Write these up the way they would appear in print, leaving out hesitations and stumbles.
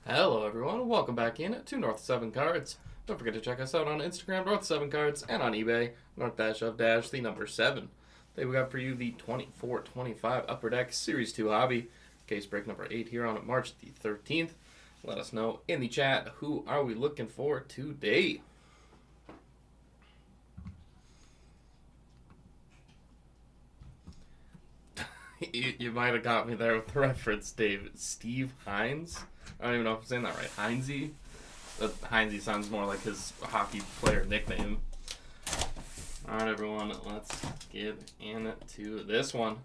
Hello everyone, welcome back in to North 7 Cards. Don't forget to check us out on Instagram, North 7 Cards, and on eBay, North-of-, the number 7. Today we got for you the 24-25 Upper Deck Series 2 Hobby. Case break number 8 here on March the 13th. Let us know in the chat, who are we looking for today? You might have got me there with the reference, Dave. Steve Hines? I don't even know if I'm saying that right. Heinze? Heinze sounds more like his hockey player nickname. Alright, everyone, let's get into this one.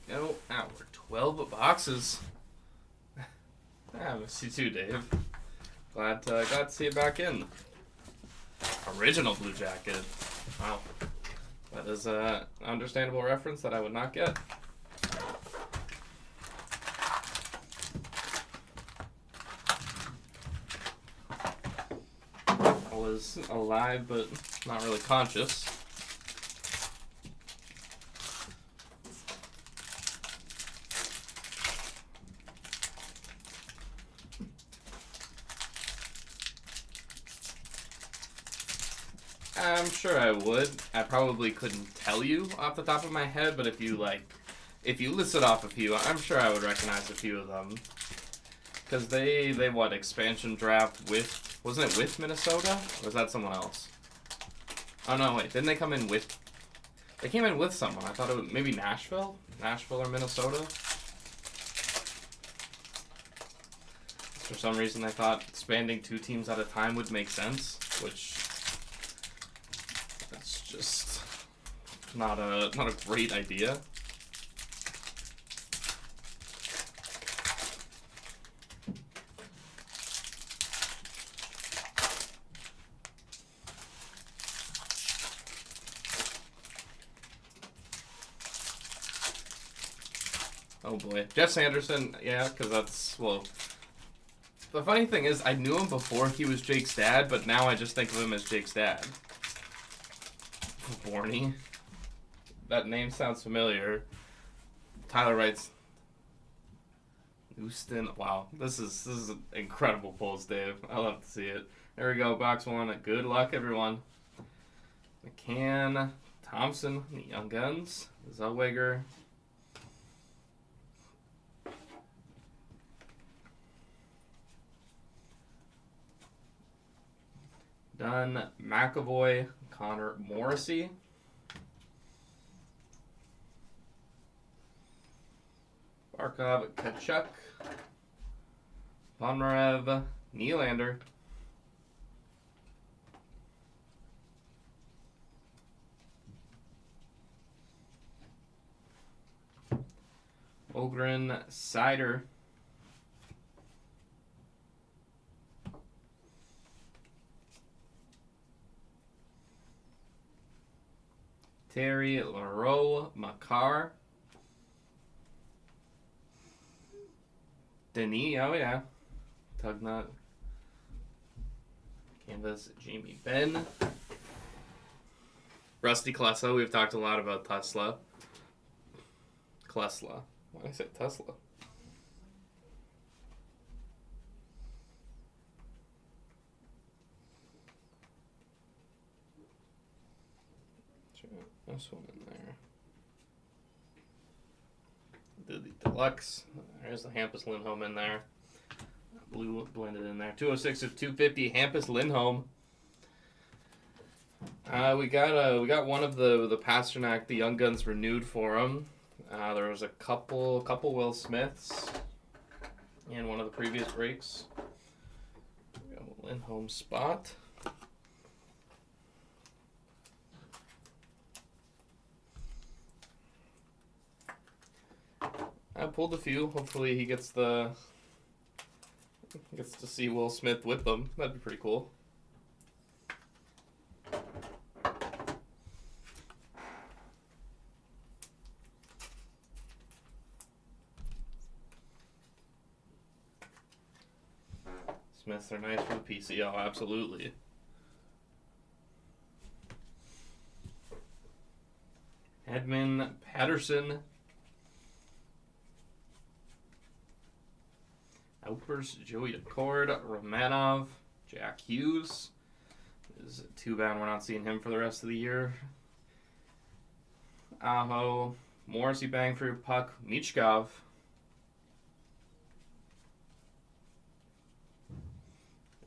Go our 12 boxes. I miss you too, Dave. Glad to see you back in. Original Blue Jacket. Wow. That is an understandable reference that I would not get. I was alive, but not really conscious. I'm sure I would. I probably couldn't tell you off the top of my head, but if you listed off a few, I'm sure I would recognize a few of them. Because they what, expansion draft with, wasn't it with Minnesota? Or was that someone else? Oh no, wait, didn't they come in with, they came in with someone. I thought it was maybe Nashville? Nashville or Minnesota? For some reason I thought expanding 2 teams at a time would make sense, which that's just not a great idea. Oh boy. Jeff Sanderson, yeah, because that's, well, the funny thing is, I knew him before he was Jake's dad, but now I just think of him as Jake's dad. Borny. That name sounds familiar. Tyler writes, Houston. Wow, this is incredible pulls, Dave. I love to see it. There we go, box 1. Good luck, everyone. McCann, Thompson, the Young Guns, Zellweger. Dunn, McAvoy, Connor Morrissey. Barkov, Kachuk. Ponomarev, Nylander. Ogren, Sider. Terry, Leroux, Makar. Denis, oh yeah. Tugnut. Canvas, Jamie Benn. Rusty Klesla, we've talked a lot about Tesla. Klesla. Why did I say Tesla? This one in there. Did the deluxe. There's the Hampus Lindholm in there. Blue blended in there. 206 of 250. Hampus Lindholm. We got one of the Pasternak, the Young Guns renewed for him. There was a couple Will Smiths in one of the previous breaks. We got a Lindholm spot. I pulled a few. Hopefully he gets the Gets to see Will Smith with them. That'd be pretty cool. Smiths are nice for the PCO, absolutely. Edmund Patterson. Outburst, Joey Decord, Romanov, Jack Hughes. Is it too bad we're not seeing him for the rest of the year. Aho, Morrissey bang for your puck, Michkov.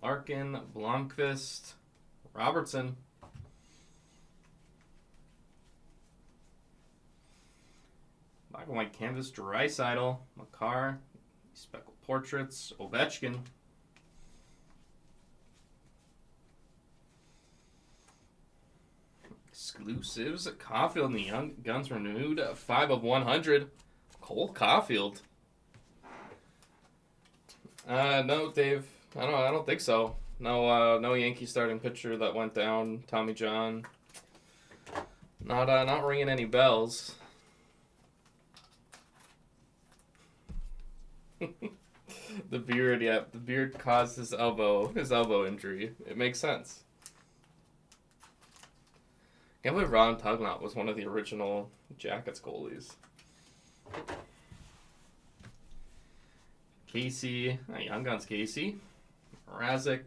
Larkin, Blomqvist, Robertson. Black and white canvas, Draisaitl, Makar, speckled portraits, Ovechkin. Exclusives, Caulfield and the Young Guns renewed, 5 of 100. Cole Caulfield. No, Dave. I don't think so. No Yankee starting pitcher that went down. Tommy John. Not ringing any bells. The beard, yeah, the beard caused his elbow injury. It makes sense. I can't believe Ron Tugnutt was one of the original Jackets goalies. Casey, Young Guns Casey. Mrazek.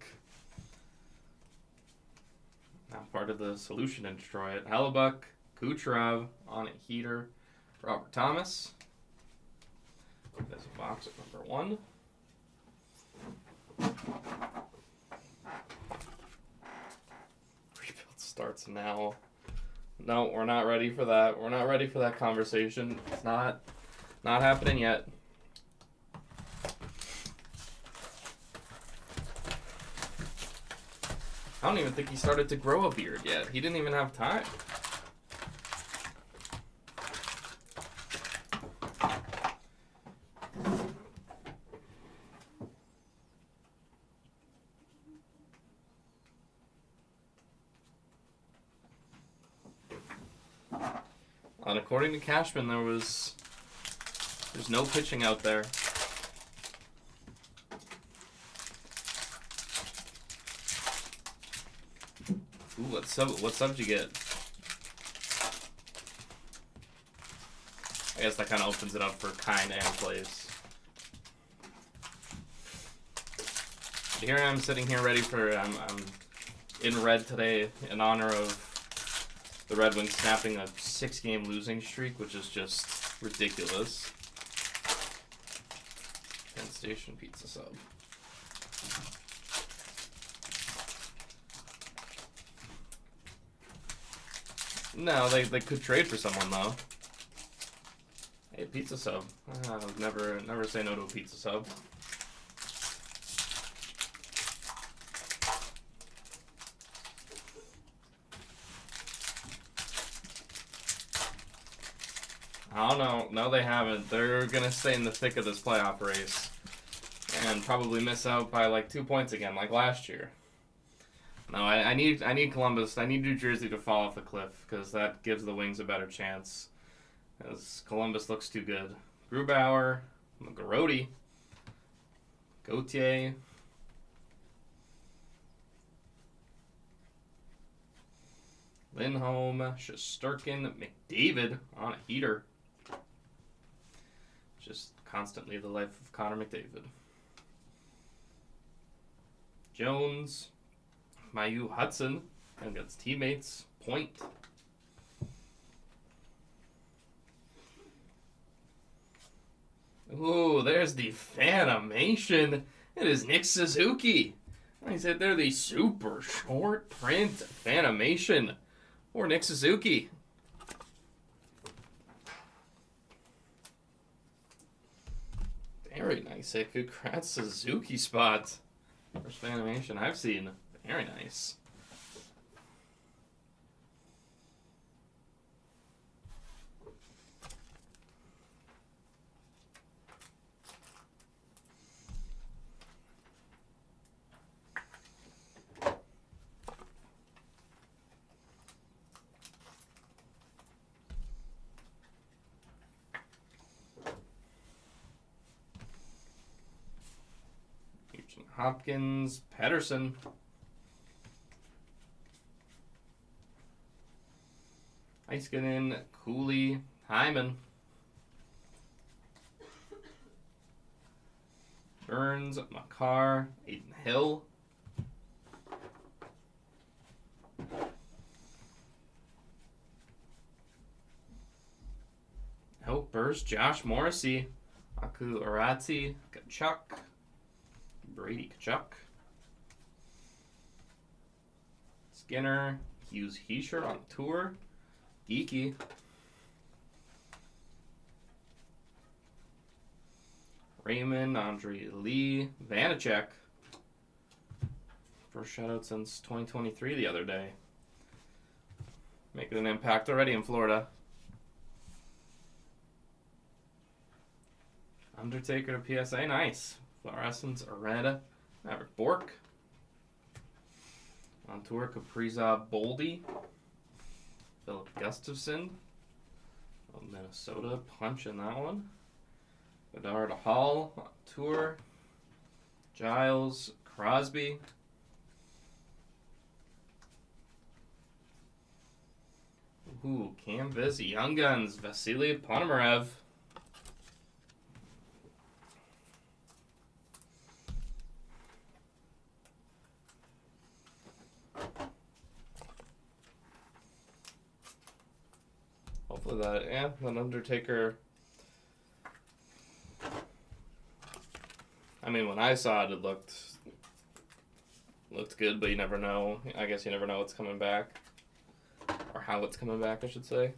Now part of the solution in Detroit. Hellebuck, Kucherov, on it Heater, Robert Thomas. There's a box at number 1. Rebuild starts now. No, we're not ready for that. We're not ready for that conversation. It's not happening yet. I don't even think he started to grow a beard yet. He didn't even have time. And according to Cashman, there's no pitching out there. Ooh, what sub did you get? I guess that kind of opens it up for kind and plays. Here I am sitting here ready for I'm in red today in honor of the Red Wings snapping a 6-game losing streak, which is just ridiculous. Penn Station pizza sub. No, they could trade for someone though. Hey, pizza sub. Never say no to a pizza sub. I don't know. No, they haven't. They're gonna stay in the thick of this playoff race and probably miss out by like 2 points again, like last year. No, I need Columbus. I need New Jersey to fall off the cliff because that gives the Wings a better chance. As Columbus looks too good. Grubauer, Garodi, Gauthier. Lindholm, Shesterkin, McDavid on a heater. Just constantly the life of Connor McDavid. Jones, Mayu Hudson, and its teammates, Point. Ooh, there's the Fanimation. It is Nick Suzuki. I said they're the super short print Fanimation for Nick Suzuki. Very nice. A congrats Suzuki spot. First Fanimation I've seen. Very nice. Hopkins, Pedersen. Heiskanen, Cooley, Hyman. Burns, Makar, Aiden Hill. Burst, Josh Morrissey, Aku Arati, Kachuk, Brady Kachuk, Skinner, Hughes Heischer on tour, Geeky, Raymond, Andre Lee, Vanacek. First shutout since 2023 the other day. Making an impact already in Florida. Undertaker to PSA, nice. Fluorescence, Areta, Maverick Bork. On tour, Kaprizov, Boldy. Philip Gustafson. Minnesota, punch in that one. Bedard Hall, on tour. Giles, Crosby. Ooh, Canvas, Young Guns, Vasily Ponomarev. Hopefully that Undertaker. I mean, when I saw it, it looked good, but you never know. I guess you never know what's coming back. Or how it's coming back, I should say.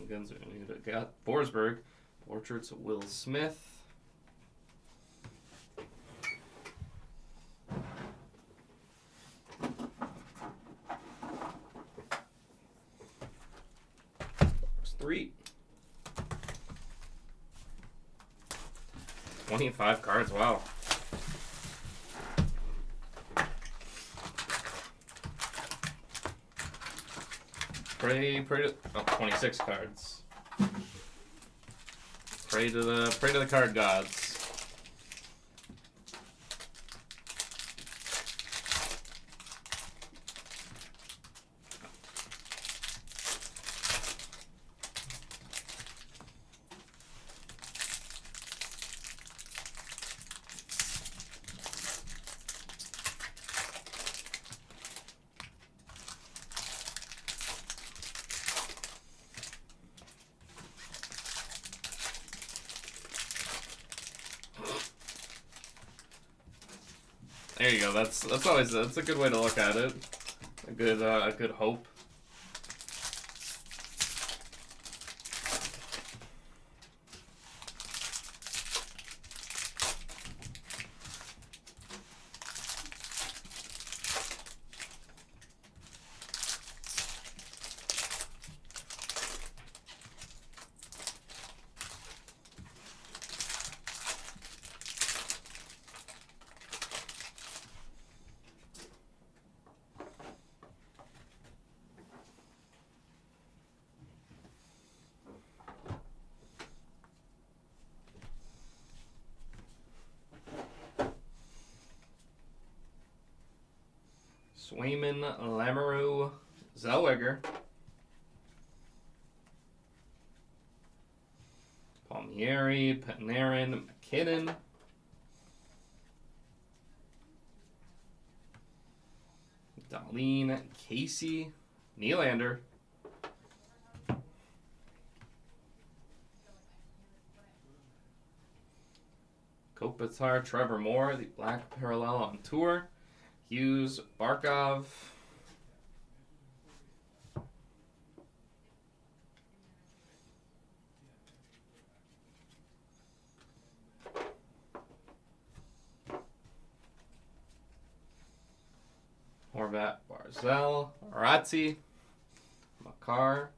Guns got Forsberg, Portraits of Will Smith. There's 3. 25 cards, wow. Pray to 26 cards. Pray to the card gods. There you go. That's a good way to look at it. A good hope. Swayman, Lamoureux, Zellweger, Palmieri, Panarin, McKinnon, Dahlin, Casey, Nylander, Kopitar, Trevor Moore, the Black Parallel on tour. Hughes, Barkov. Horvat, Barzell, Arazzi, Makar.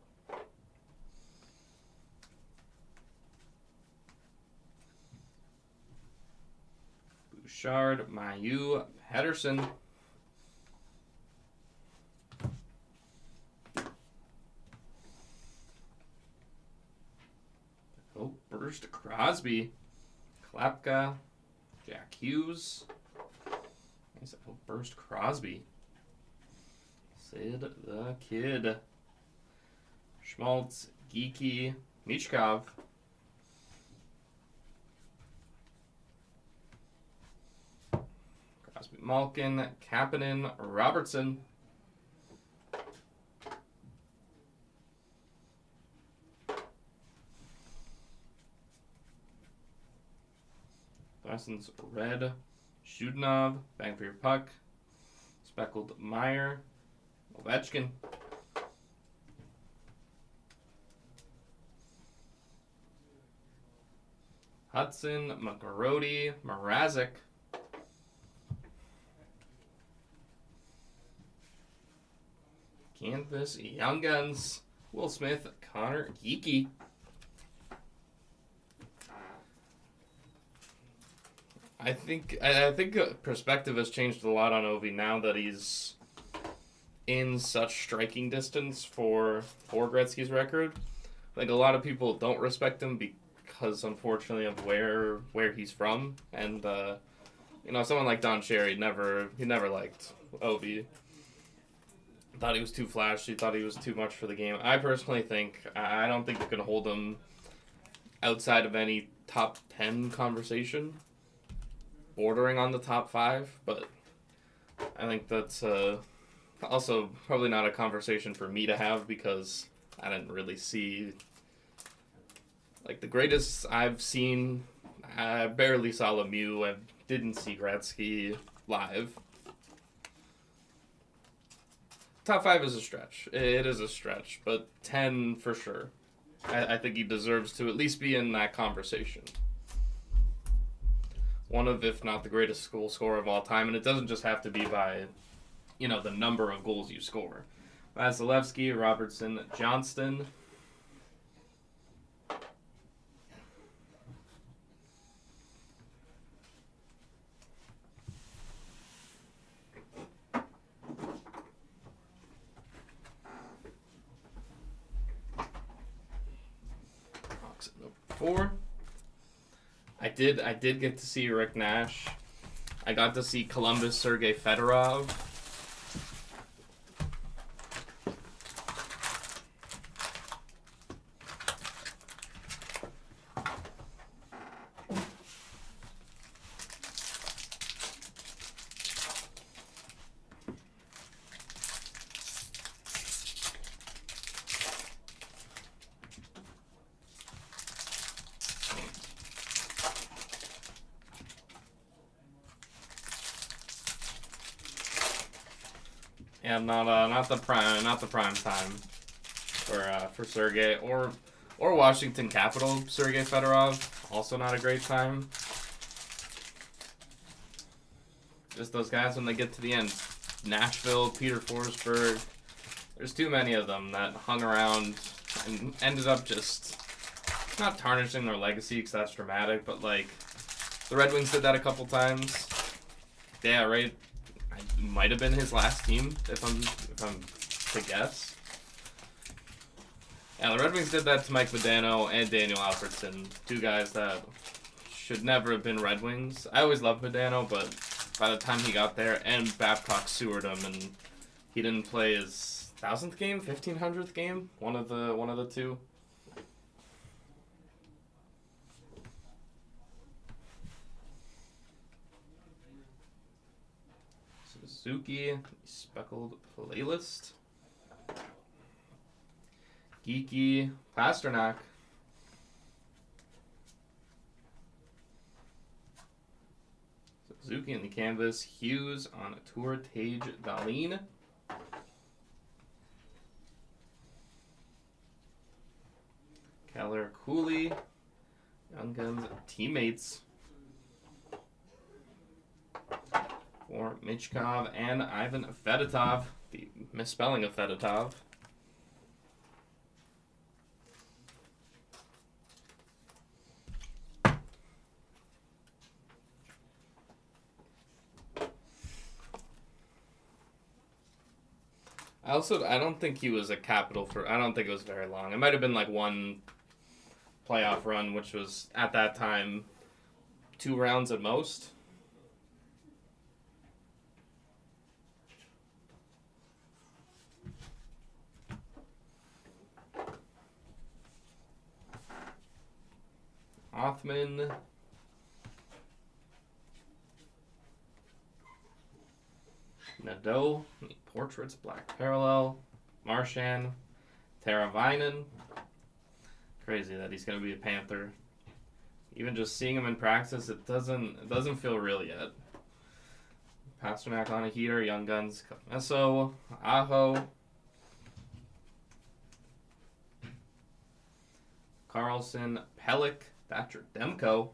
Bouchard, Mayu, Pedersen. Oh, Burst Crosby, Klapka, Jack Hughes. Nice. Oh, Burst Crosby. Sid the Kid. Schmaltz, Geeky, Michkov. Crosby, Malkin, Kapanen, Robertson. Larson's Red, Shudnov, Bang for Your Puck, Speckled Meyer, Ovechkin. Hudson, McGarody, Mrazek. Canvas, Young Guns, Will Smith, Connor Geeky. I think perspective has changed a lot on Ovi now that he's in such striking distance for Gretzky's record. I think a lot of people don't respect him because, unfortunately, of where he's from, and someone like Don Cherry never liked Ovi. Thought he was too flashy. Thought he was too much for the game. I personally think I don't think you can hold him outside of any top 10 conversation. Bordering on the top 5, but I think that's also probably not a conversation for me to have because I didn't really see the greatest I've seen. I barely saw Lemieux. I didn't see Gretzky live. Top 5 is a stretch. It is a stretch, but 10 for sure. I think he deserves to at least be in that conversation. One of, if not the greatest goal scorer of all time, and it doesn't just have to be by, the number of goals you score. Vasilevsky, Robertson, Johnston. Box at number 4. I did get to see Rick Nash. I got to see Columbus Sergei Fedorov. Yeah, not the prime time for Sergei or Washington Capital Sergei Fedorov. Also not a great time. Just those guys when they get to the end. Nashville, Peter Forsberg. There's too many of them that hung around and ended up just not tarnishing their legacy because that's dramatic, but the Red Wings did that a couple times. Yeah, right. Might have been his last team, if I'm to guess. Yeah, the Red Wings did that to Mike Modano and Daniel Alfredsson, 2 guys that should never have been Red Wings. I always loved Modano, but by the time he got there, and Babcock sewered him, and he didn't play his 1,000th game, 1,500th game, one of the two. Suzuki, Speckled Playlist. Geeky, Pasternak. Suzuki in the canvas, Hughes on a tour, Tage Dahlin. Keller, Cooley, Young Guns, Teammates. For Michkov and Ivan Fedotov, the misspelling of Fedotov. I don't think he was a capital for. I don't think it was very long. It might have been like one playoff run, which was at that time 2 rounds at most. Othman. Nadeau. Portraits. Black Parallel. Marchand. Teravainen. Crazy that he's going to be a Panther. Even just seeing him in practice, it doesn't feel real yet. Pasternak on a heater. Young Guns. Meso. Aho. Carlson. Pellick. Thatcher Demko.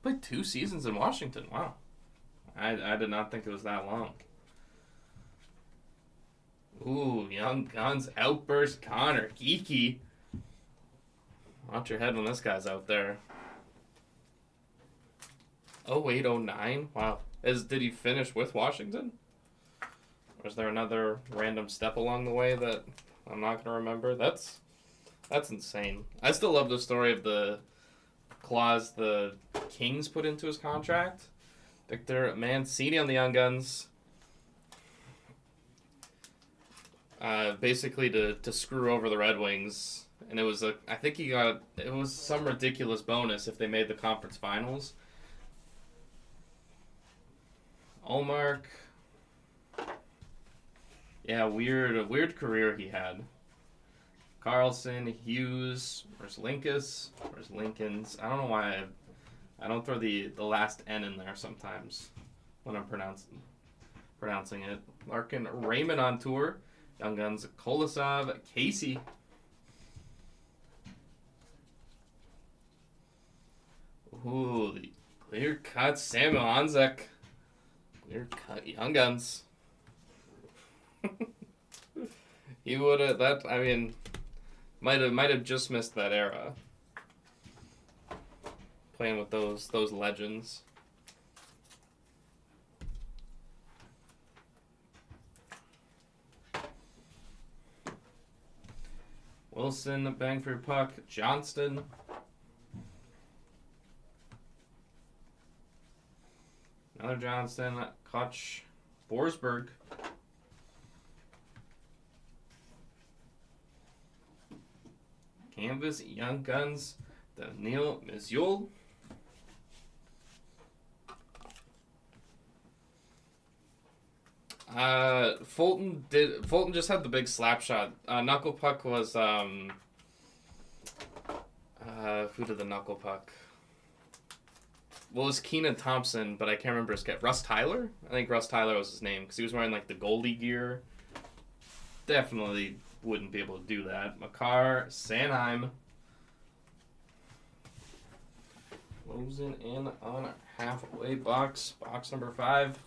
Played 2 seasons in Washington. Wow. I did not think it was that long. Ooh, Young Guns Outburst Connor. Geeky. Watch your head when this guy's out there. 0809? Wow. Did he finish with Washington? Or is there another random step along the way that I'm not going to remember? That's insane. I still love the story of the clause the Kings put into his contract. Victor Mancini on the Young Guns. Basically to screw over the Red Wings. And it was it was some ridiculous bonus if they made the conference finals. Allmark. Yeah, weird career he had. Carlson, Hughes, where's Linkus? Where's Lincoln's? I don't know why I don't throw the last N in there sometimes when I'm pronouncing it. Larkin, Raymond on tour. Young Guns, Kolosov, Casey. Ooh, the clear cut Samuel Honzek. Clear cut Young Guns. He would have might have just missed that era. Playing with those legends. Wilson, bang for your puck. Johnston. Another Johnston. Koch. Forsberg. Canvas, Young Guns. Daniil Mizyul. Fulton just had the big slap shot. Knuckle puck was who did the knuckle puck? Well, it was Keenan Thompson, but I can't remember his get. Russ Tyler? I think Russ Tyler was his name because he was wearing like the goalie gear. Definitely wouldn't be able to do that. Makar, Sanheim. Closing in on our halfway box. Box number 5.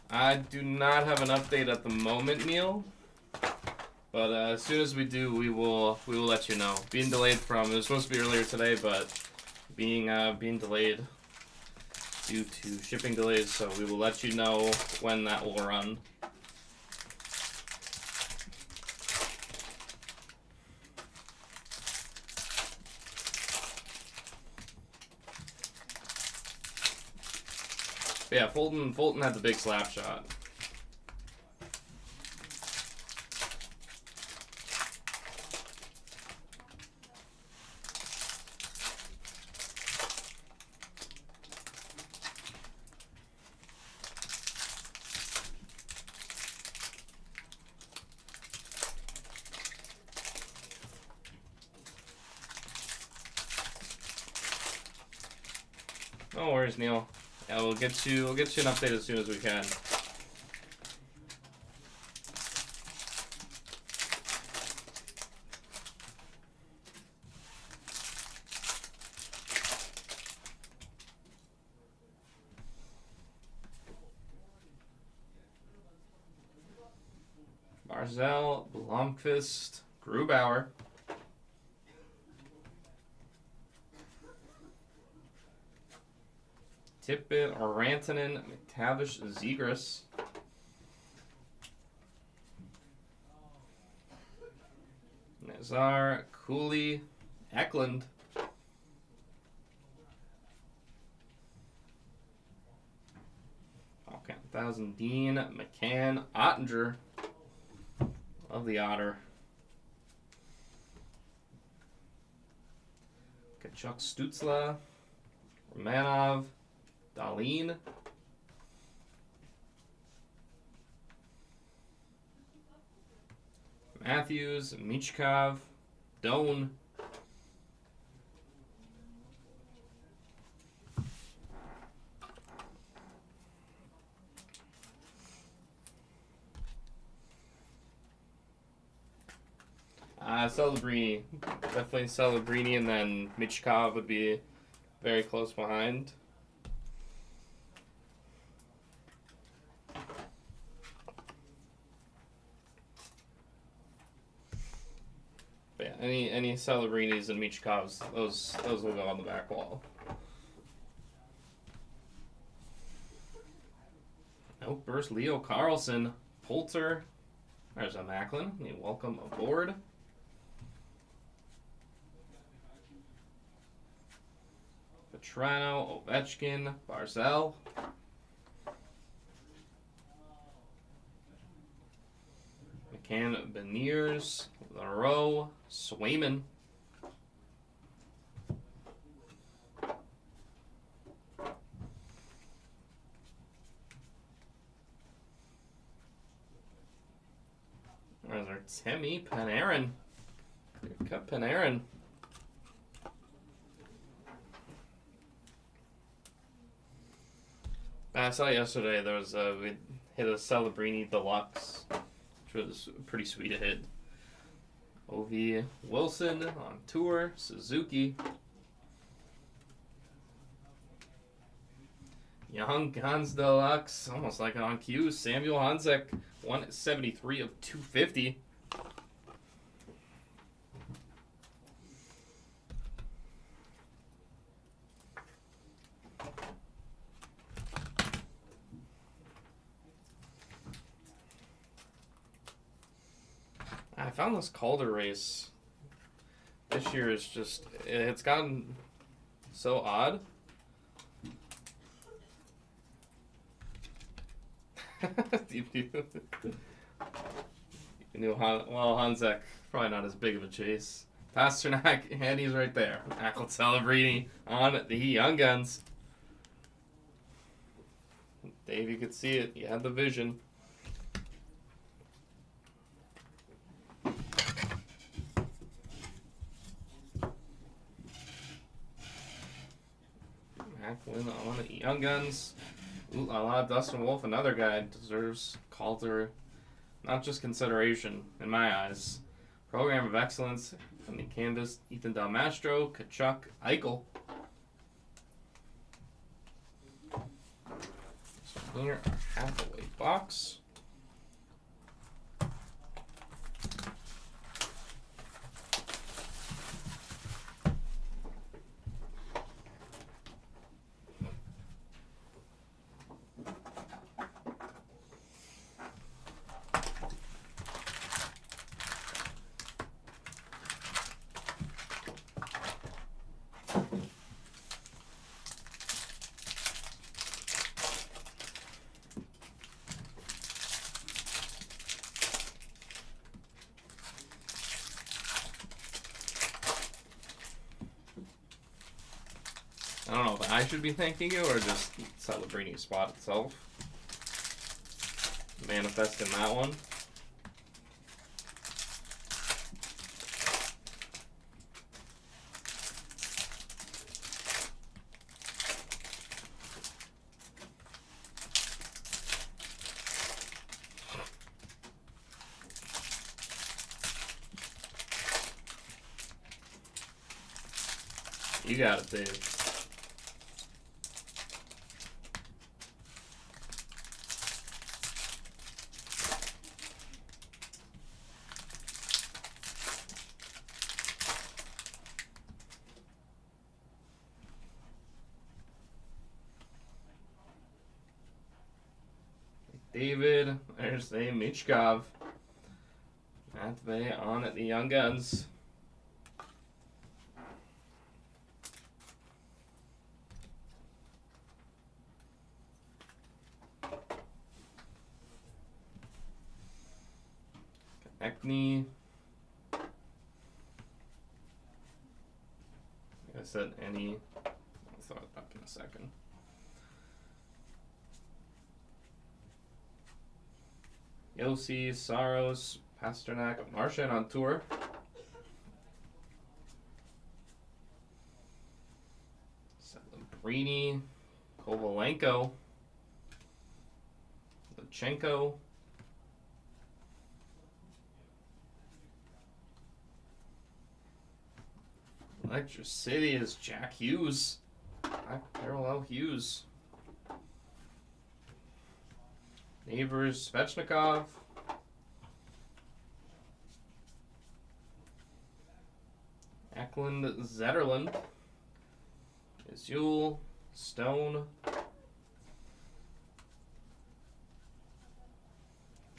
I do not have an update at the moment, Neil. But as soon as we do, we will let you know. Being delayed from it was supposed to be earlier today, but being delayed due to shipping delays, so we will let you know when that will run. But yeah, Fulton had the big slap shot. No worries, Neil. Yeah, we'll get you an update as soon as we can. Barzell, Blomqvist, Grubauer. Tippett, Rantanen, McTavish, Zegras. Nazar, Cooley, Eklund. Okay, 1,000 Dean, McCann, Ottinger. Love the Otter. Kachuk, Stutzla, Romanov, Dahlin. Matthews, Michkov, Doan. Celebrini. Definitely Celebrini, and then Michkov would be very close behind. But yeah, any Celebrinis and Michkovs, those will go on the back wall. Outburst, Leo Carlson, Poulter. There's a Macklin. Welcome aboard. Petrano, Ovechkin, Barzell. McCann, Beniers, Leroux, Swayman. There's our Timmy Panarin. Cut Panarin. I saw yesterday there was we hit a Celebrini Deluxe, which was pretty sweet to hit. O.V. Wilson on tour, Suzuki. Young Guns Deluxe, almost like on cue. Samuel Honzek, 173 of 250. I found this Calder race this year is just, it's gotten so odd. Hanzek, probably not as big of a chase. Pasternak, and he's right there. Ackle Celebrini on the Young Guns. Dave, you could see it. You had the vision. Macklin on the Young Guns. Ooh la la, Dustin Wolf, another guy, deserves Calder, not just consideration, in my eyes. Program of Excellence from the Canvas, Ethan Del Mastro, Kachuk, Eichel. So here, our Hathaway box. I don't know if I should be thanking you or just Celebrini spot itself. Manifesting that one. You got it, Dave. McDavid. There's a Michkov. Matvey on at the Young Guns. Ekney. Like I said, any. I'll throw it up in a second. Yossi, Saros, Pasternak, Marchand on tour. Celebrini, Kovalenko, Lutsenko. Electric City is Jack Hughes. Parallel Hughes. Neighbors, Svechnikov. Eklund, Zetterlund. Izul, Stone.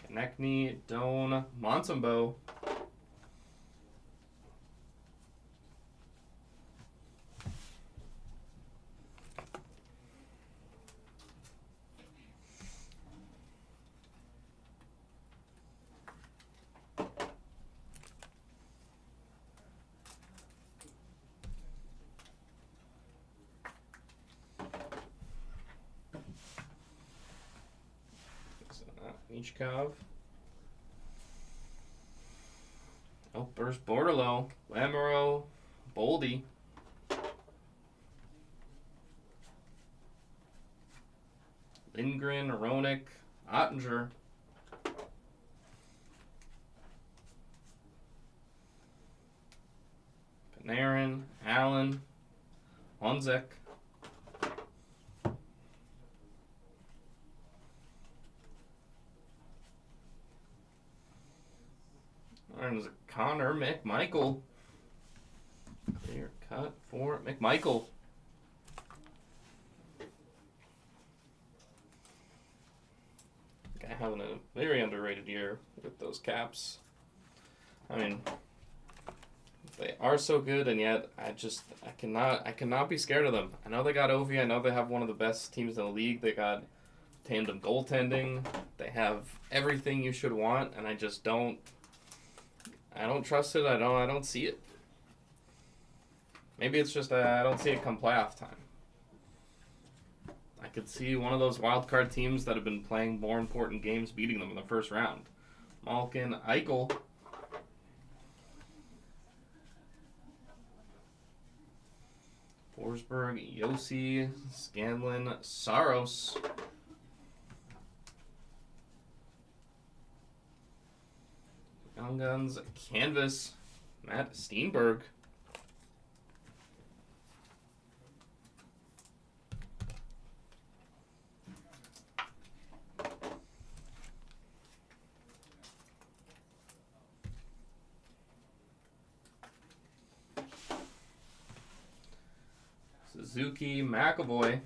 Konechny, Doan, Montembeault. Michkov. Burst Bordelot. Lamoureux. Boldy. Lindgren. Roenick. Ottinger. Panarin. Allen. Honzek. There's Connor McMichael. Clear cut for McMichael. Guy having a very underrated year with those Caps. I mean, they are so good, and yet I cannot be scared of them. I know they got Ovi. I know they have one of the best teams in the league. They got tandem goaltending. They have everything you should want, and I just don't. I don't trust it. I don't see it. Maybe it's just I don't see it come playoff time. I could see one of those wild card teams that have been playing more important games beating them in the first round. Malkin, Eichel. Forsberg, Yossi, Scanlon, Saros. Young Guns, Canvas, Matt Steenberg. Suzuki, McAvoy.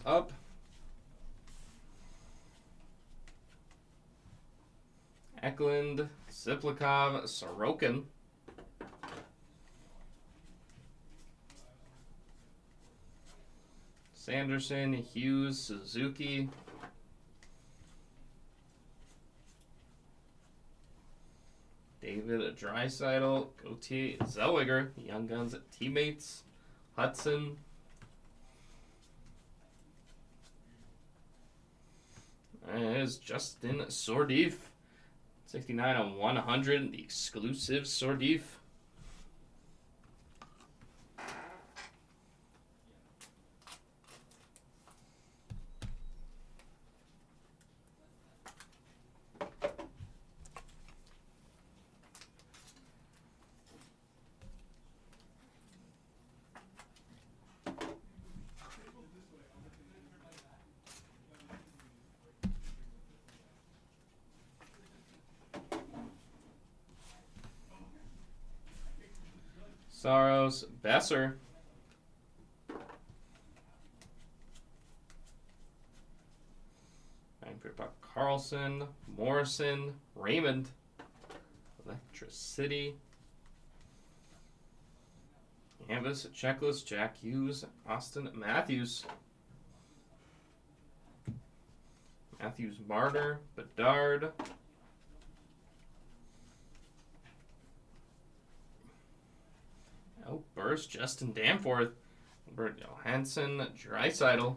up. Eklund, Ziplikov, Sorokin. Sanderson, Hughes, Suzuki. David Draisaitl, Gautier, Zellweger, Young Guns teammates, Hudson. And it is Justin Sourdif, 69 on 100, the exclusive Sourdif. Saros, Besser. Carlson, Morrison, Raymond, Electricity. Canvas, Checklist, Jack Hughes, Austin Matthews. Matthews, Marner, Bedard. Burst, Justin Danforth, Bert Johansson, Draisaitl.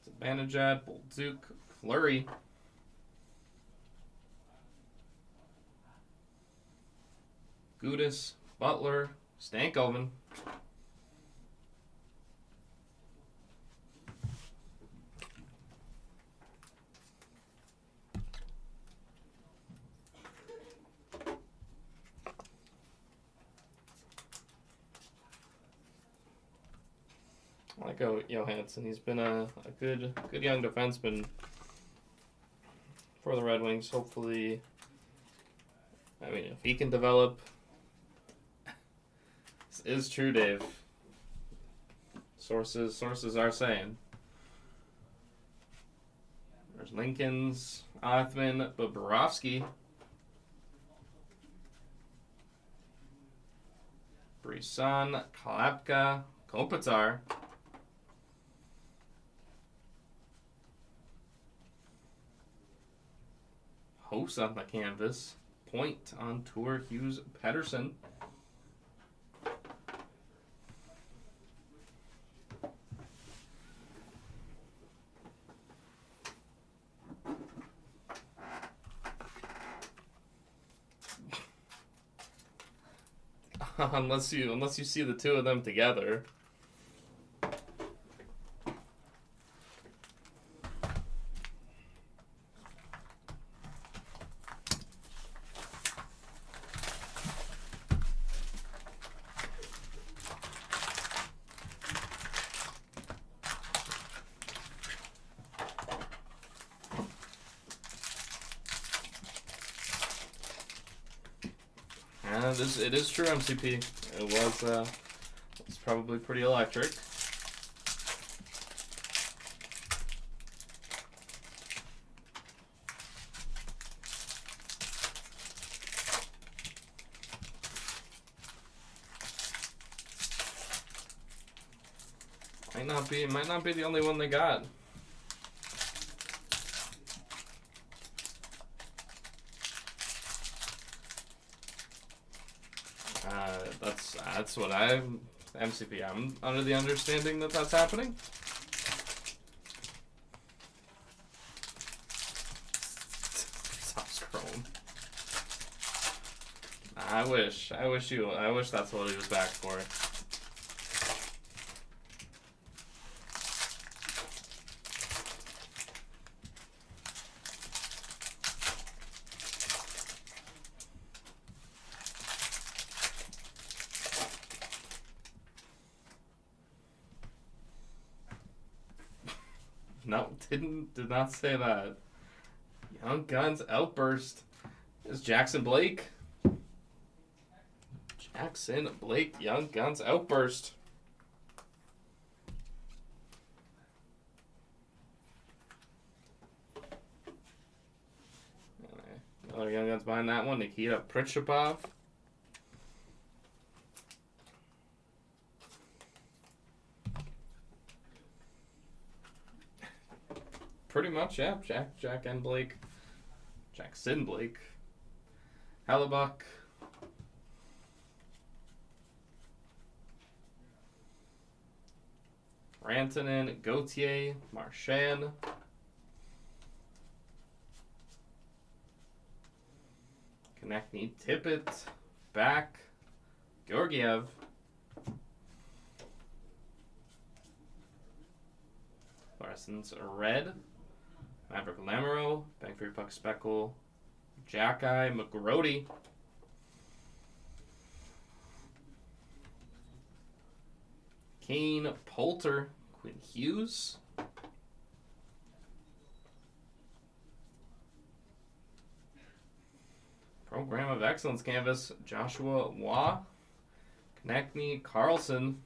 Zibanejad, Bolduc, Fleury. Gudis, Butler, Stankoven. I like Johansson. He's been a good young defenseman for the Red Wings. Hopefully, I mean, if he can develop, this is true, Dave. Sources are saying. There's Lincoln's, Othman, Bobrovsky, Brisson, Klapka, Kopitar. Host on the canvas. Point on tour, Hughes, Pedersen. unless you see the two of them together. It is true, MCP. It's probably pretty electric. Might not be the only one they got. That's what MCP. I'm under the understanding that that's happening. Stop scrolling. I wish that's what he was back for. No, did not say that. Young Guns Outburst is Jackson Blake. Jackson Blake, Young Guns Outburst. Young Guns behind that one. Nikita Pritchapov. Pretty much, yeah. Jack and Blake. Jackson Blake. Hellebuck. Rantanen, Gauthier, Marchand. Konechny, Tippett, Back, Georgiev. Larson's Red, Maverick Lamoureux, Bang for Your Puck Speckle, Jack-Eye, McGrody. Kane, Poulter, Quinn Hughes. Program of Excellence canvas, Joshua Waugh, Konechny, Carlson.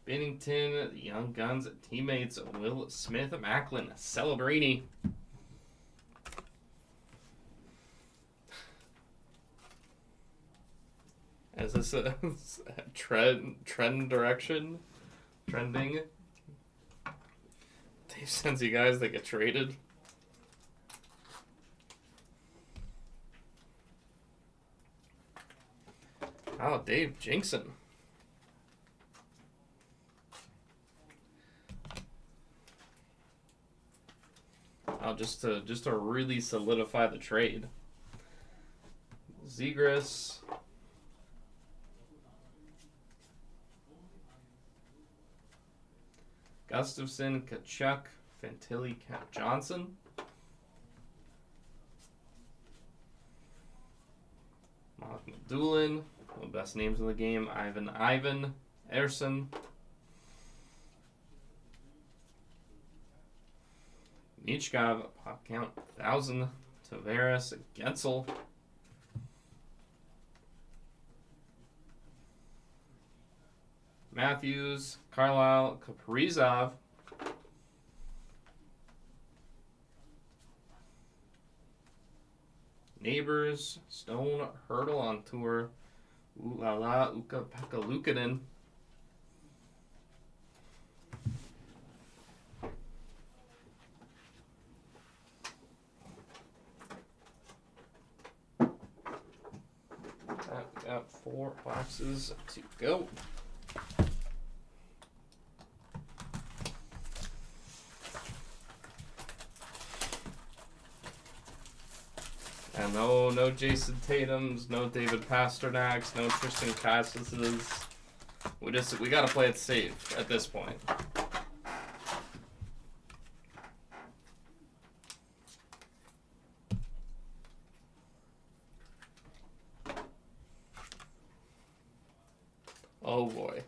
Binnington, the Young Guns teammates, Will Smith, Macklin, Celebrini. Is this a trend direction? Trending? Dave sends you guys that get traded. Oh, Dave Jinkson. Oh, just to really solidify the trade. Zegras. Gustafson, Kachuk, Fantilli, Johnson. Malik Madulin, one of the best names in the game. Ivan, Erson. Michkov, pop count 1,000. Tavares, Gensel. Matthews, Carlisle, Kaprizov. Neighbors, Stone, Hurdle on tour. Ooh la la, Ukko-Pekka Luukkonen. We got 4 boxes to go. And no Jason Tatums, no David Pasternaks, no Tristan Cassis. We gotta play it safe at this point. Oh boy.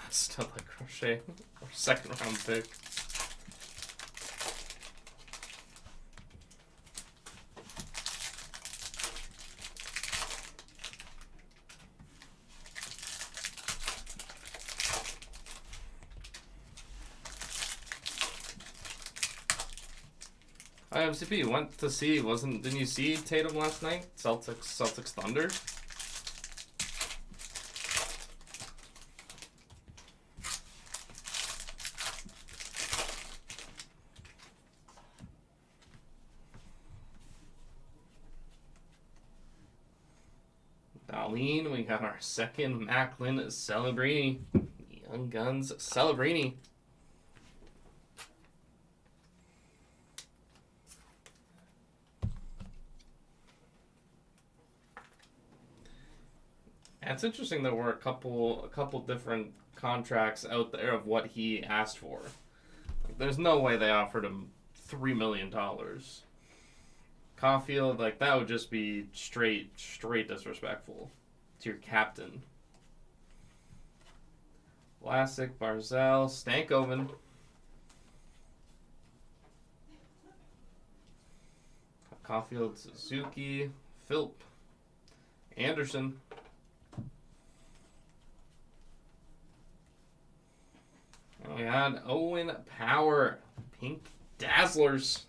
Still like Crochet, or 2nd round pick. MCP, you went to see, didn't you see Tatum last night? Celtics Thunder? Darlene, we got our 2nd Macklin Celebrini. Young Guns Celebrini. And it's interesting that we're a couple different contracts out there of what he asked for. Like, there's no way they offered him $3 million. Caulfield, like that would just be straight disrespectful to your captain. Vlasic, Barzal, Stankoven. Caulfield, Suzuki, Philp, Anderson. And we had Owen Power, Pink Dazzlers.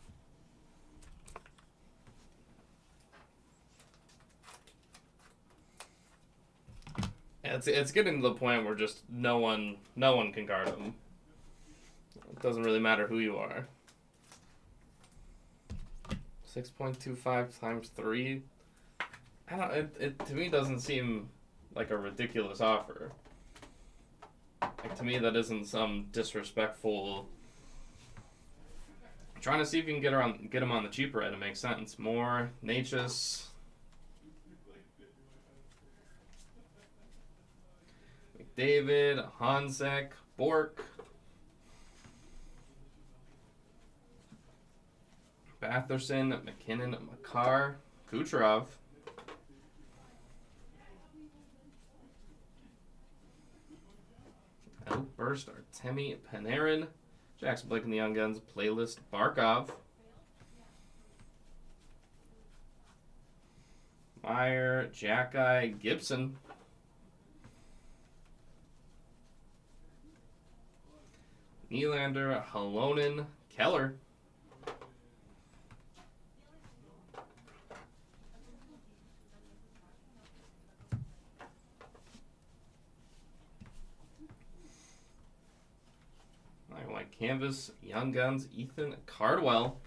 It's getting to the point where just no one can guard him. It doesn't really matter who you are. 6.25 times 3. I don't. It to me doesn't seem like a ridiculous offer. Like, to me, that isn't some disrespectful. Trying to see if you can get him on the cheaper end. It makes sense. More Natchez. David, Hansek, Bork, Batherson, McKinnon, Makar, Kucherov, Outburst, Artemi, Panarin, Jackson Blake and the Young Guns, Playlist, Barkov, Meyer, Jackeye, Gibson, Nylander, Halonen, Keller. White Canvas, Young Guns, Ethan Cardwell.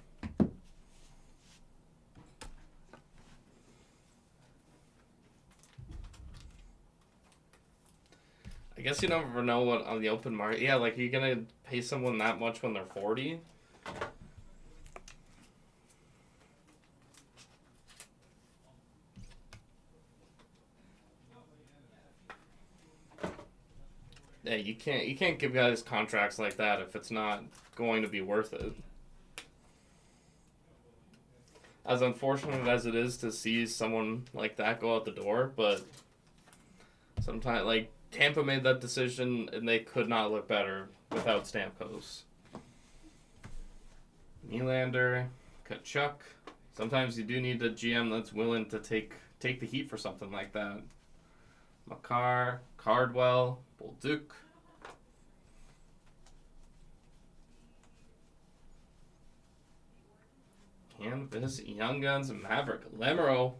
I guess you never know what on the open market. Yeah, like, are you gonna pay someone that much when they're 40? Yeah, you can't give guys contracts like that if it's not going to be worth it. As unfortunate as it is to see someone like that go out the door, but sometimes, like, Tampa made that decision, and they could not look better without Stamkos. Nylander, Kachuk. Sometimes you do need a GM that's willing to take the heat for something like that. Makar, Cardwell, Bolduc. Canvas, Young Guns, Maverick, Lemero.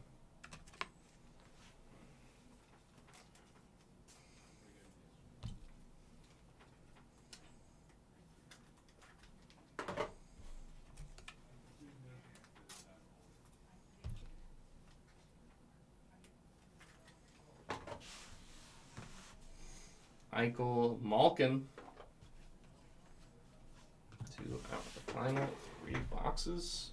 Eichel, Malkin. 2 out of the final 3 boxes.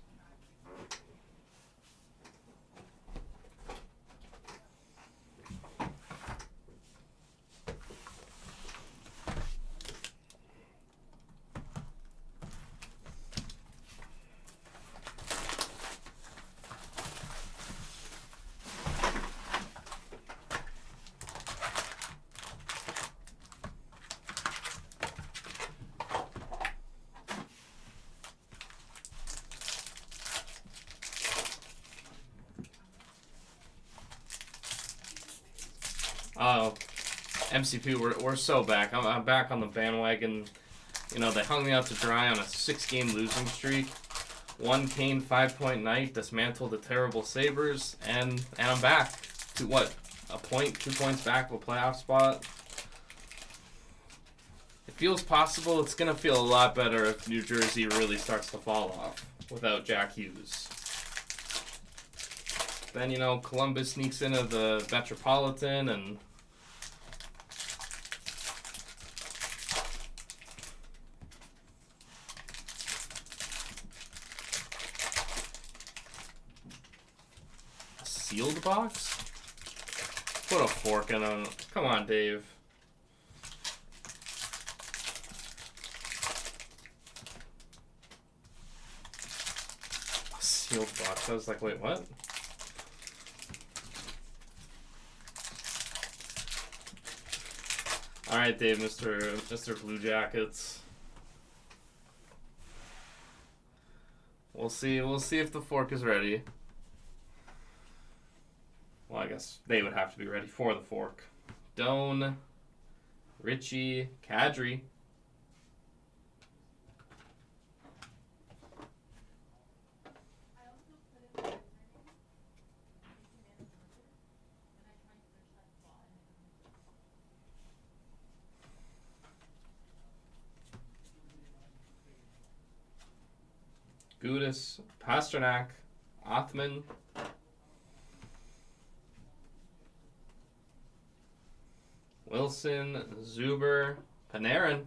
Oh, MCP, we're so back. I'm back on the bandwagon. You know, they hung me out to dry on a 6-game losing streak. 1 Kane 5-point night, dismantled the terrible Sabres, and I'm back to what? A point, 2 points back of a playoff spot. It feels possible. It's going to feel a lot better if New Jersey really starts to fall off without Jack Hughes. Then, you know, Columbus sneaks into the Metropolitan, and sealed box? Put a fork in him. Come on, Dave. A sealed box. I was like, wait, what? All right, Dave, Mr. Blue Jackets. We'll see if the fork is ready. Well, I guess they would have to be ready for the fork. Doan, Richie, Kadri. Gudis, Pasternak, Othman. Wilson, Zuber, Panarin.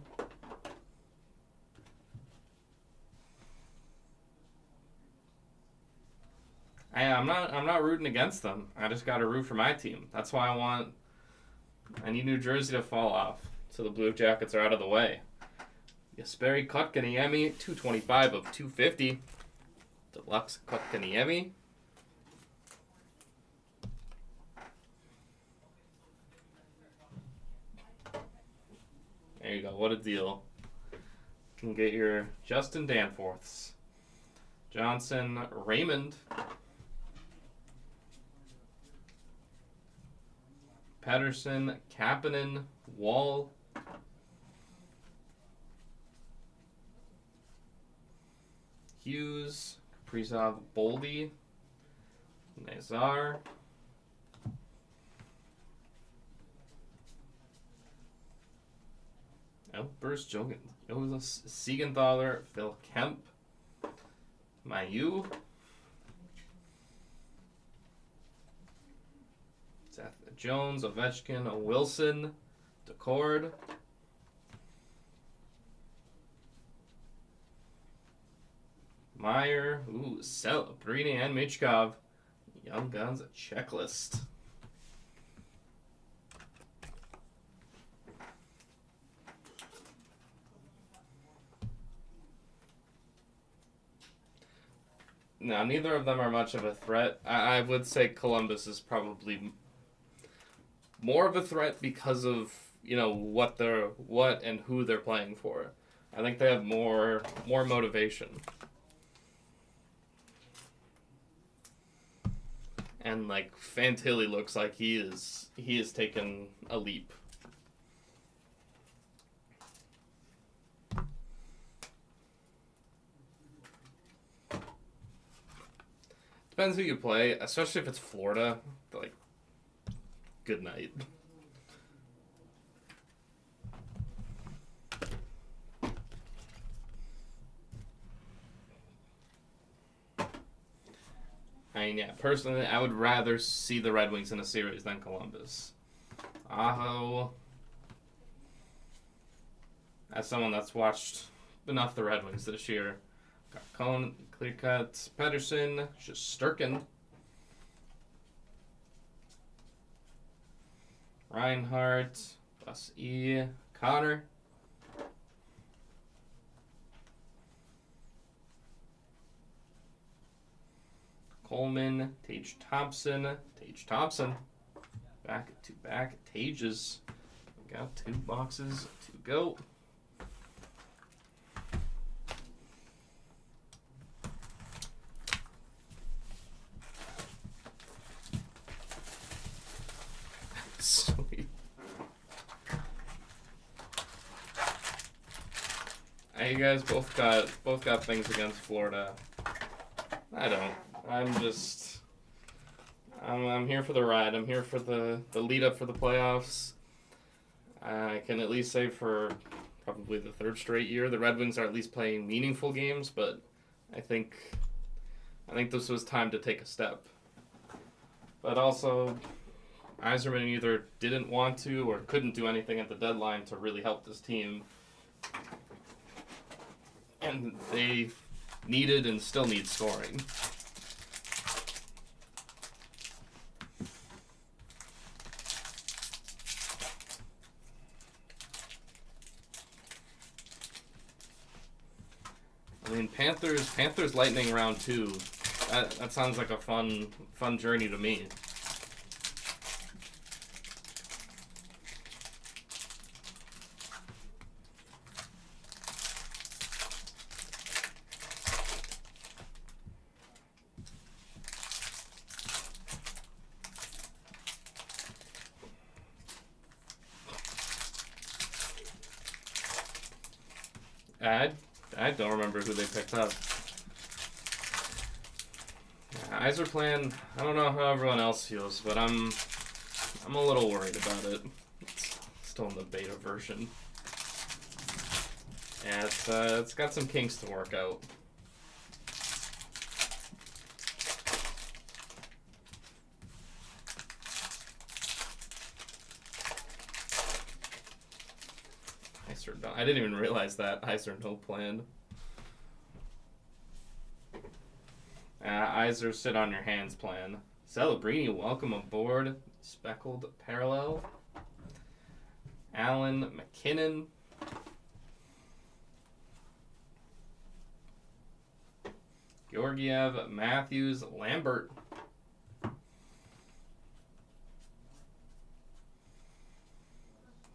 I'm not rooting against them. I just got to root for my team. That's why I need New Jersey to fall off so the Blue Jackets are out of the way. Jesperi Kotkaniemi, 225 of 250. Deluxe Kotkaniemi. There you go. What a deal. You can get your Justin Danforths. Johnson, Raymond. Pedersen, Kapanen, Wall. Hughes, Kaprizov, Boldy, Nazar. Elbers, Jonas Siegenthaler, Phil Kemp, Mayu, Seth Jones, Ovechkin, Wilson, Decord, Meyer, Brini and Michkov, Young Guns checklist. Now, neither of them are much of a threat. I would say Columbus is probably more of a threat because of, what and who they're playing for. I think they have more motivation. And Fantilli looks like he is taking a leap. Depends who you play, especially if it's Florida. Good night. Personally, I would rather see the Red Wings in a series than Columbus. Aho. As someone that's watched enough the Red Wings this year, got Cohn, Clearcut, Pedersen, Shesterkin, Reinhardt, Bus E, Connor, Coleman, Tage Thompson, back to back Tages. We got 2 boxes to go. Sweet. You guys both got things against Florida. I don't. I'm here for the ride. I'm here for the lead up for the playoffs. I can at least say for probably the 3rd straight year, the Red Wings are at least playing meaningful games, but I think this was time to take a step. But also, Yzerman either didn't want to or couldn't do anything at the deadline to really help this team. And they needed and still need scoring. I mean, Panthers Lightning round 2. That sounds like a fun journey to me. I don't remember who they picked up. Yeah, Yzerplan, I don't know how everyone else feels, but I'm a little worried about it. It's still in the beta version. Yeah, it's got some kinks to work out. I didn't even realize that. Yzer no plan. Yzer sit on your hands plan. Celebrini, welcome aboard. Speckled Parallel. Allen McKinnon. Georgiev, Matthews, Lambert.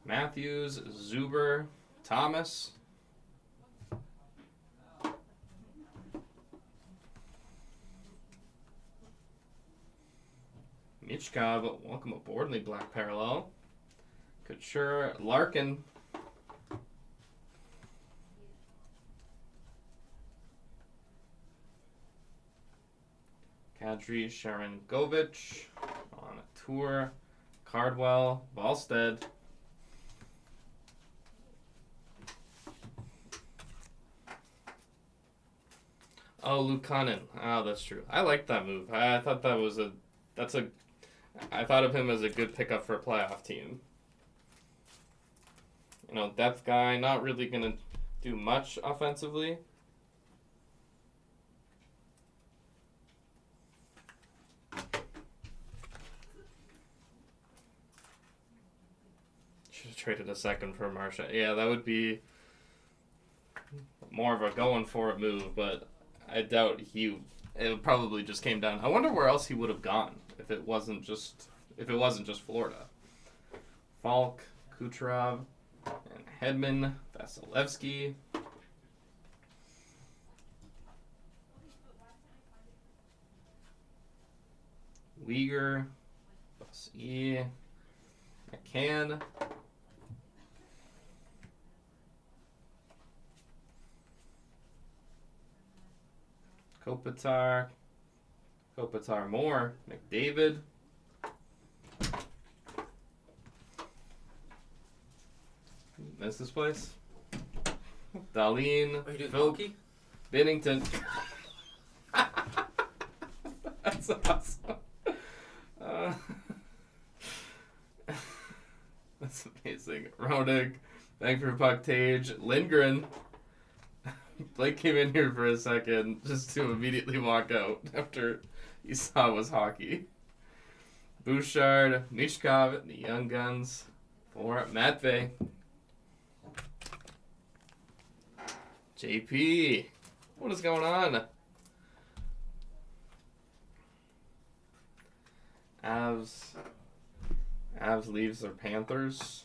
Matthews, Zuber, Thomas. Michkov, welcome aboard in the Black Parallel. Couture, Larkin. Kadri, Sharangovich on a tour. Cardwell, Volstead. Oh, Luukkonen. Oh, that's true. I like that move. I thought that was I thought of him as a good pickup for a playoff team. You know, depth guy, not really going to do much offensively. Should have traded a second for Marsha. Yeah, that would be more of a going for it move, but I doubt it probably just came down. I wonder where else he would have gone if it wasn't just Florida. Falk, Kucherov, and Hedman, Vasilevsky. Uyghur, Bossier, McCann. Kopitar Moore, McDavid. Miss this place? Darlene, Phil, Binnington. That's awesome. That's amazing. Ronig, Vancouver Puck Tage, Lindgren. Blake came in here for a second just to immediately walk out after he saw it was hockey. Bouchard, Michkov, the Young Guns for Matvey. JP, what is going on? Avs leaves their Panthers.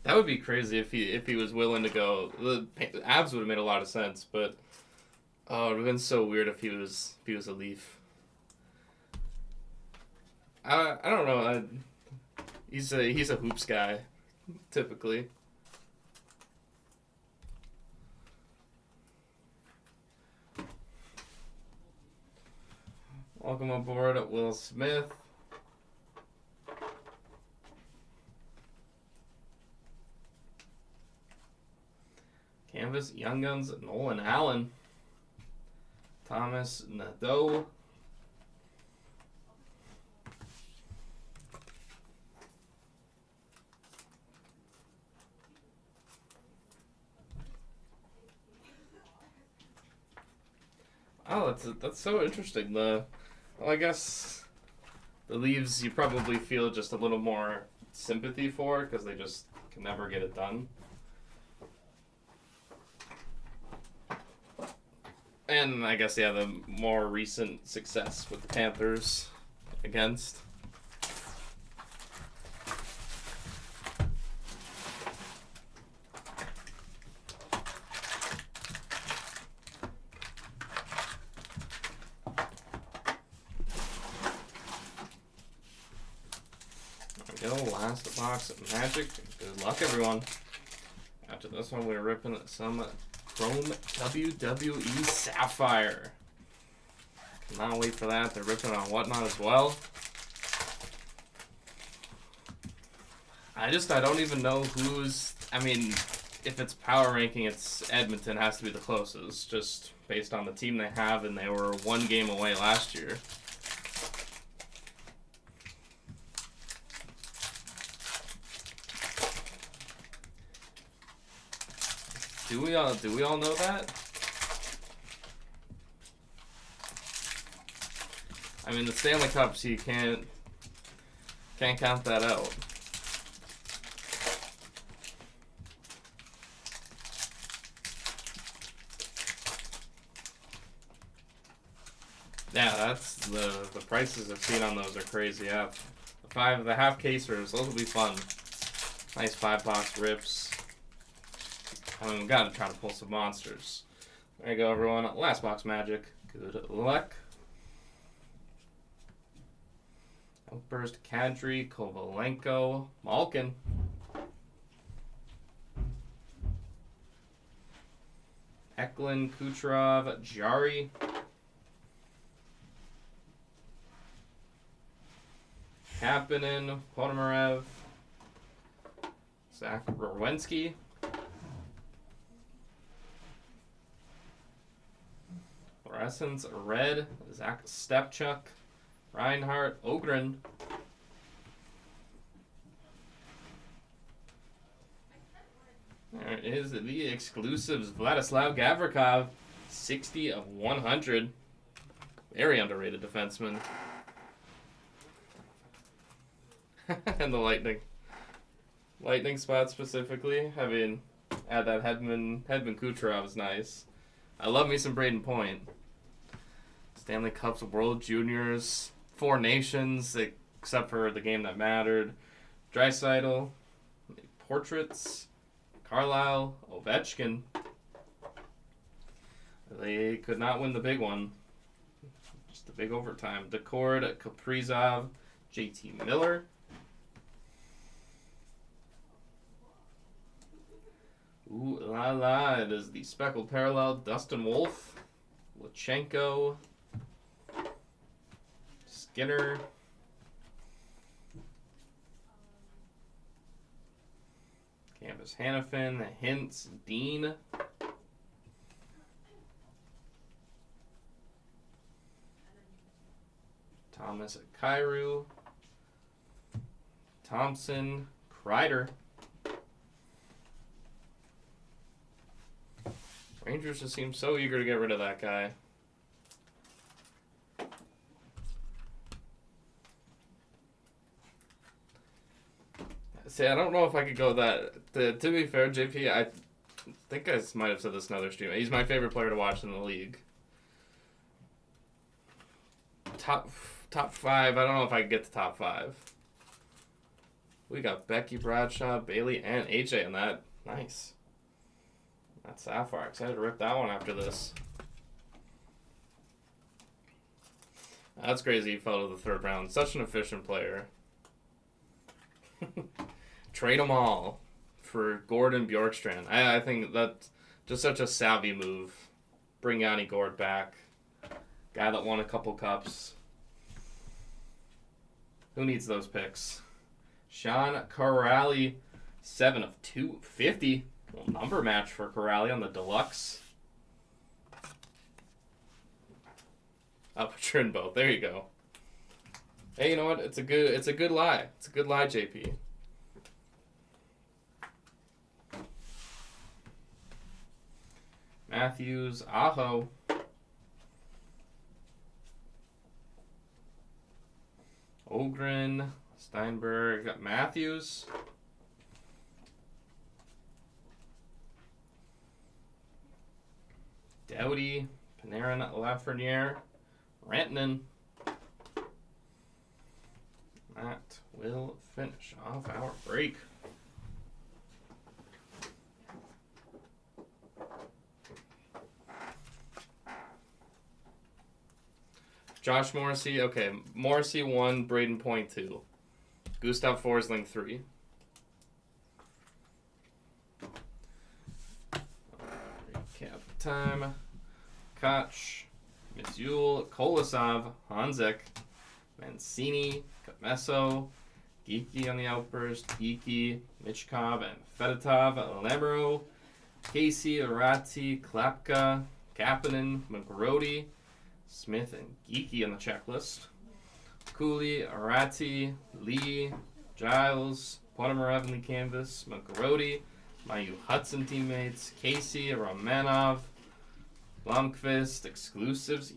That would be crazy if he was willing to go. The Avs would have made a lot of sense, but it would have been so weird if he was a Leaf. I don't know. He's a hoops guy, typically. Welcome aboard, Will Smith. Canvas, Young Guns, Nolan Allen. Thomas Nadeau. Oh, that's so interesting. Well, I guess the Leaves you probably feel just a little more sympathy for because they just can never get it done. And I guess, yeah, the more recent success with the Panthers against. There we go, last box of Magic. Good luck, everyone. After this one, we're ripping some Chrome WWE Sapphire. Cannot wait for that. They're ripping on Whatnot as well. I don't even know who's, I mean, if it's power ranking, it's Edmonton has to be the closest, just based on the team they have, and they were one game away last year. Do we all know that? I mean, the Stanley Cups, you can't count that out. Yeah, that's the prices I've seen on those are crazy. Yeah, the half casers, those will be fun. Nice 5-box rips. I mean, we gotta try to pull some monsters. There you go, everyone. Last box Magic. Good luck. Outburst, Kadri, Kovalenko, Malkin. Eklund, Kucherov, Jari. Kapanen, Ponomarev, Zach Werenski. Fluorescence, Red, Zach Stepchuk, Reinhardt, Ogren. There is the exclusives, Vladislav Gavrikov, 60 of 100. Very underrated defenseman. And the Lightning spot specifically. I mean, add that Hedman Kucherov is nice. I love me some Braden Point. Stanley Cups, World Juniors, 4 Nations, except for the game that mattered. Draisaitl, portraits, Carlisle, Ovechkin. They could not win the big one. Just the big overtime. Decord, Kaprizov, JT Miller. Ooh la la, it is the speckled parallel, Dustin Wolf, Lachenko, Skinner, Campus Hannafin, Hintz, Dean, Thomas Kairu, Thompson, Kreider. Rangers just seem so eager to get rid of that guy. See, I don't know if I could go that. To be fair, JP, I think I might have said this in another stream. He's my favorite player to watch in the league. Top 5, I don't know if I could get to top 5. We got Becky, Bradshaw, Bailey, and AJ in that. Nice. That's Sapphire. Excited to rip that one after this. That's crazy he fell to the 3rd round. Such an efficient player. Trade them all for Gordon Bjorkstrand. I think that's just such a savvy move. Bring Yanni Gord back. Guy that won a couple cups. Who needs those picks? Sean Corrali, 7 of 250. Little number match for Corrali on the deluxe. I'll put you in both. There you go. Hey, you know what? It's a good lie. It's a good lie, JP. Matthews, Aho. Ogren, Steinberg, got Matthews. Doughty, Panarin, Lafreniere, Rantanen. That will finish off our break. Josh Morrissey, okay. Morrissey 1, Braden Point 2. Gustav Forsling 3. Recap time. Koch, Mitsul, Kolosov, Hanzek, Mancini, Kameso, Geeky on the outburst, Geeky, Michkov, and Fedotov, Lemero, Casey, Arati, Klapka, Kapanen, McGrody, Smith, and Geeky on the checklist. Cooley, Arati, Lee, Giles, Ponomarev in the canvas, McGrody, Mayu Hudson teammates, Casey, Romanov, Blomqvist, exclusives.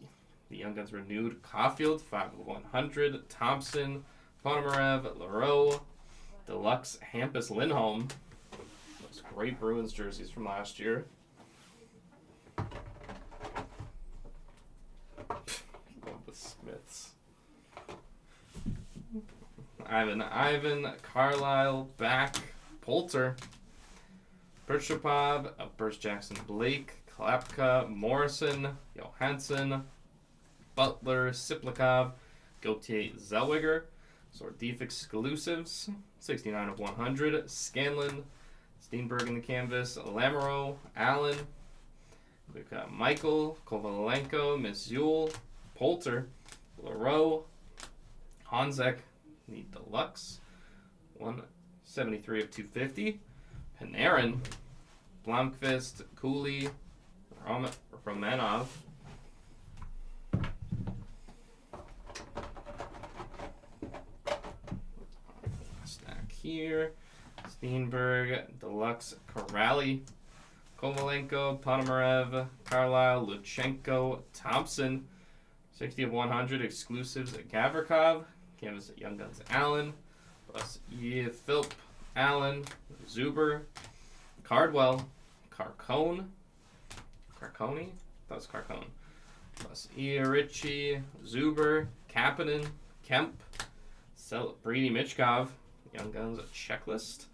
The Young Guns renewed. Caulfield, 5 of 100. Thompson, Ponomarev, Leroux, Deluxe, Hampus Lindholm. Those great Bruins jerseys from last year. Love the Smiths. Ivan, Carlisle, back, Poulter, Pershapov, Burst Jackson, Blake, Klapka, Morrison, Johansson, Butler, Siplikov, Gauthier, Zellweger. Sordif exclusives, 69 of 100. Scanlon, Steenberg in the canvas, Lamoureux, Allen. We've got Michael, Kovalenko, Mitsul, Poulter, Leroux, Hanzek, the Deluxe, 173 of 250. Panarin, Blomqvist, Cooley, Romanov. Stack here. Steenberg, Deluxe, Corrali, Kovalenko, Ponomarev, Carlisle, Luchenko, Thompson, 60 of 100 exclusives at Gavrikov, canvas at Young Guns Allen, plus Philp, Allen, Zuber, Cardwell, Carcone, that was Carcone, plus Ritchie, Zuber, Kapanen, Kemp, Celebrini, Michkov, Young Guns checklist,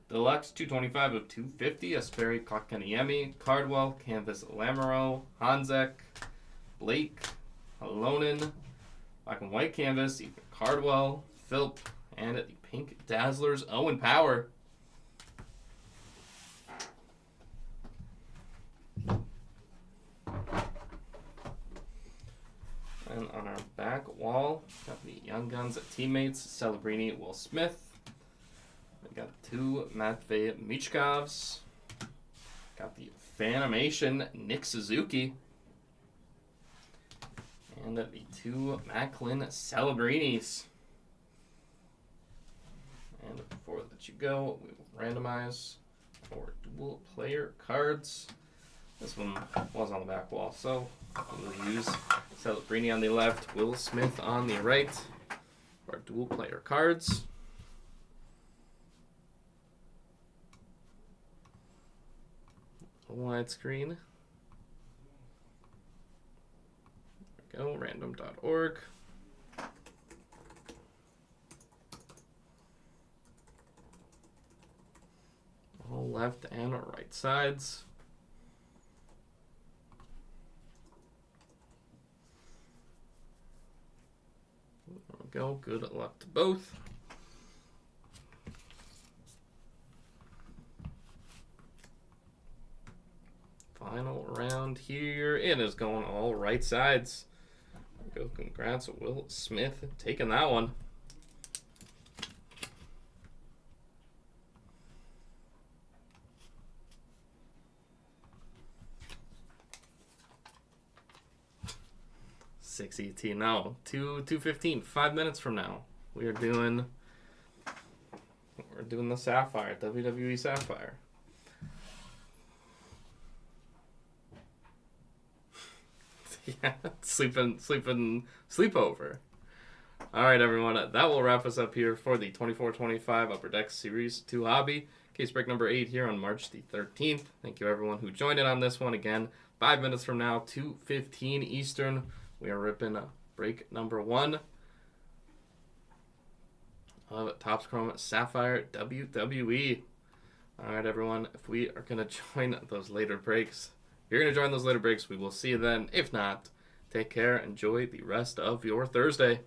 Deluxe 225 of 250, Asperi, Kotkaniemi, Cardwell, canvas Lamoureux, Hanzek, Blake, Halonen, black and white canvas, Ethan Cardwell, Philp, and at the Pink Dazzlers, Owen Power. And on our back wall, got the Young Guns teammates, Celebrini, Will Smith. We got 2 Matvey Michkovs. Got the Fanimation, Nick Suzuki. And the 2 Macklin Celebrinis. And before I let you go, we will randomize for dual player cards. This one was on the back wall, so we'll use Celebrini on the left, Will Smith on the right for our dual player cards. Widescreen. There we go, random.org. All left and right sides. There we go, good luck to both. Final round here. It is going all right sides. There we go. Congrats, Will Smith, taking that one. $6.18 now. 2:15. 5 minutes from now, we're doing the Sapphire, WWE Sapphire. Yeah, sleepover. All right, everyone. That will wrap us up here for the 24-25 Upper Deck Series 2 Hobby. Case break number 8 here on March the 13th. Thank you everyone who joined in on this one. Again, 5 minutes from now, 2:15 Eastern, we are ripping break number 1 of Topps Chrome Sapphire WWE. All right, everyone, if we are going to join those later breaks, if you're going to join those later breaks, we will see you then. If not, take care. Enjoy the rest of your Thursday.